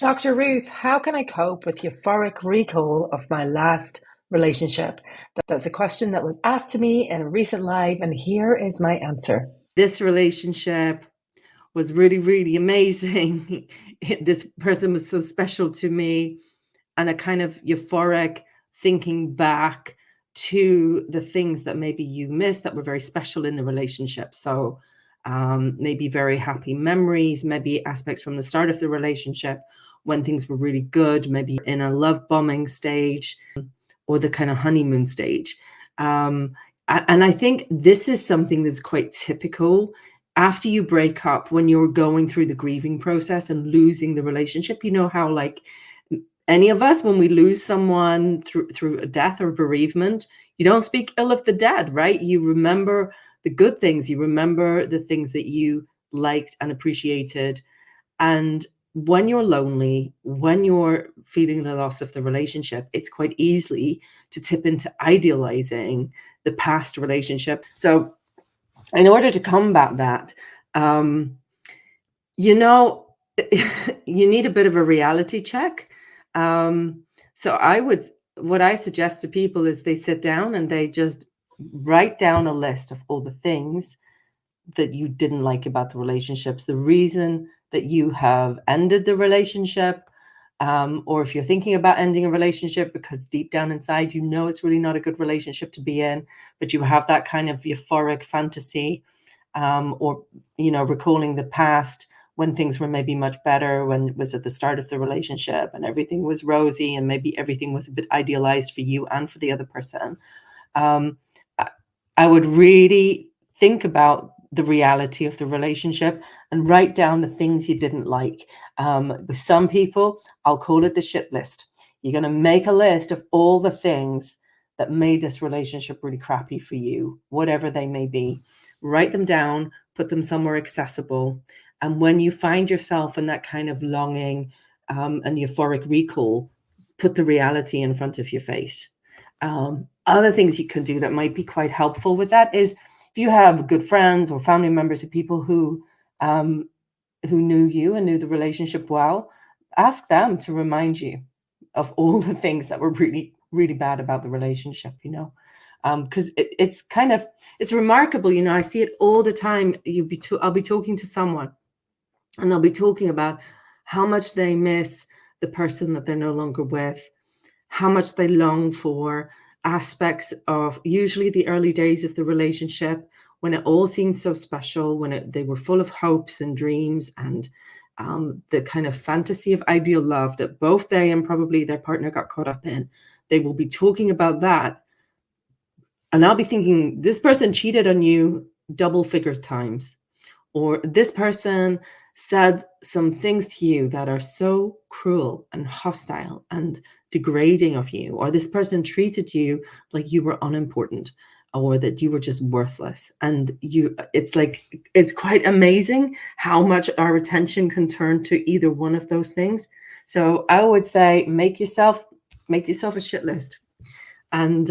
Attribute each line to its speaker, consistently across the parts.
Speaker 1: Dr. Ruth, how can I cope with euphoric recall of my last relationship? That's a question that was asked to me in a recent live, and here is my answer.
Speaker 2: This relationship was really, really amazing. This person was so special to me, and a kind of euphoric thinking back to the things that maybe you missed that were very special in the relationship. So maybe very happy memories, maybe aspects from the start of the relationship when things were really good, maybe in a love bombing stage or the kind of honeymoon stage. And I think this is something that's quite typical after you break up, when you're going through the grieving process and losing the relationship. You know how, like, any of us, when we lose someone through a death or bereavement, you don't speak ill of the dead, right? You remember the good things, you remember the things that you liked and appreciated. And when you're lonely, when you're feeling the loss of the relationship, it's quite easily to tip into idealizing the past relationship. So in order to combat that, you know, you need a bit of a reality check. So what I suggest to people is they sit down and they just write down a list of all the things that you didn't like about the relationships, the reason that you have ended the relationship, or if you're thinking about ending a relationship because deep down inside you know it's really not a good relationship to be in, but you have that kind of euphoric fantasy, or recalling the past when things were maybe much better, when it was at the start of the relationship and everything was rosy and maybe everything was a bit idealized for you and for the other person. um, I would really think about the reality of the relationship and write down the things you didn't like. With some people, I'll call it the shit list. You're going to make a list of all the things that made this relationship really crappy for you, whatever they may be. Write them down, put them somewhere accessible. And when you find yourself in that kind of longing and euphoric recall, put the reality in front of your face. Other things you can do that might be quite helpful with that is, if you have good friends or family members or people who knew you and knew the relationship well, ask them to remind you of all the things that were really, really bad about the relationship, because it's remarkable. I see it all the time. I'll be talking to someone and they'll be talking about how much they miss the person that they're no longer with, how much they long for aspects of usually the early days of the relationship, when it all seemed so special, when they were full of hopes and dreams and the kind of fantasy of ideal love that both they and probably their partner got caught up in. They will be talking about that. And I'll be thinking, this person cheated on you double figures times, or this person said some things to you that are so cruel and hostile and degrading of you, or this person treated you like you were unimportant, or that you were just worthless. And it's quite amazing how much our attention can turn to either one of those things. So I would say make yourself a shit list and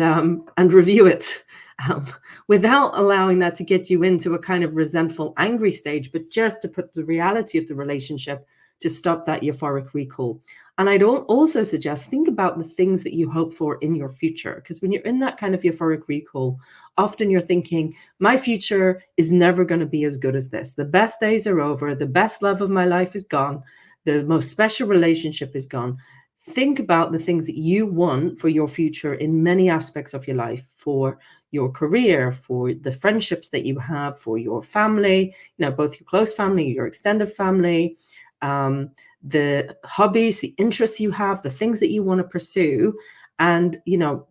Speaker 2: review it, um, without allowing that to get you into a kind of resentful, angry stage, but just to put the reality of the relationship to stop that euphoric recall. And I'd also suggest, think about the things that you hope for in your future, because when you're in that kind of euphoric recall, often you're thinking, my future is never going to be as good as this. The best days are over. The best love of my life is gone. The most special relationship is gone. Think about the things that you want for your future in many aspects of your life, for your career, for the friendships that you have, for your family, both your close family, your extended family, the hobbies, the interests you have, the things that you want to pursue, and,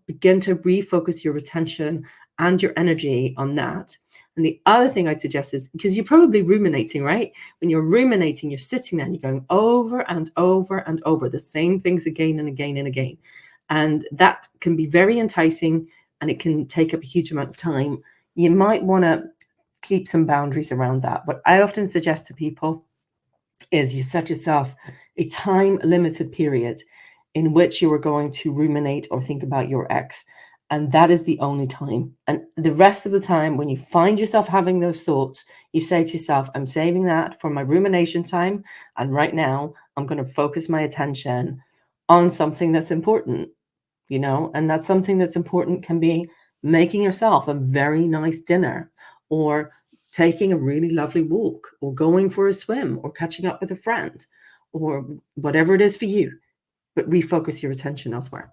Speaker 2: begin to refocus your attention and your energy on that. And the other thing I'd suggest is, because you're probably ruminating, right? When you're ruminating, you're sitting there and you're going over and over and over the same things again and again and again. And that can be very enticing and it can take up a huge amount of time. You might want to keep some boundaries around that. What I often suggest to people is you set yourself a time limited period in which you are going to ruminate or think about your ex. And that is the only time. And the rest of the time, when you find yourself having those thoughts, you say to yourself, I'm saving that for my rumination time. And right now, I'm going to focus my attention on something that's important, and that's something that's important can be making yourself a very nice dinner, or taking a really lovely walk, or going for a swim, or catching up with a friend, or whatever it is for you, but refocus your attention elsewhere.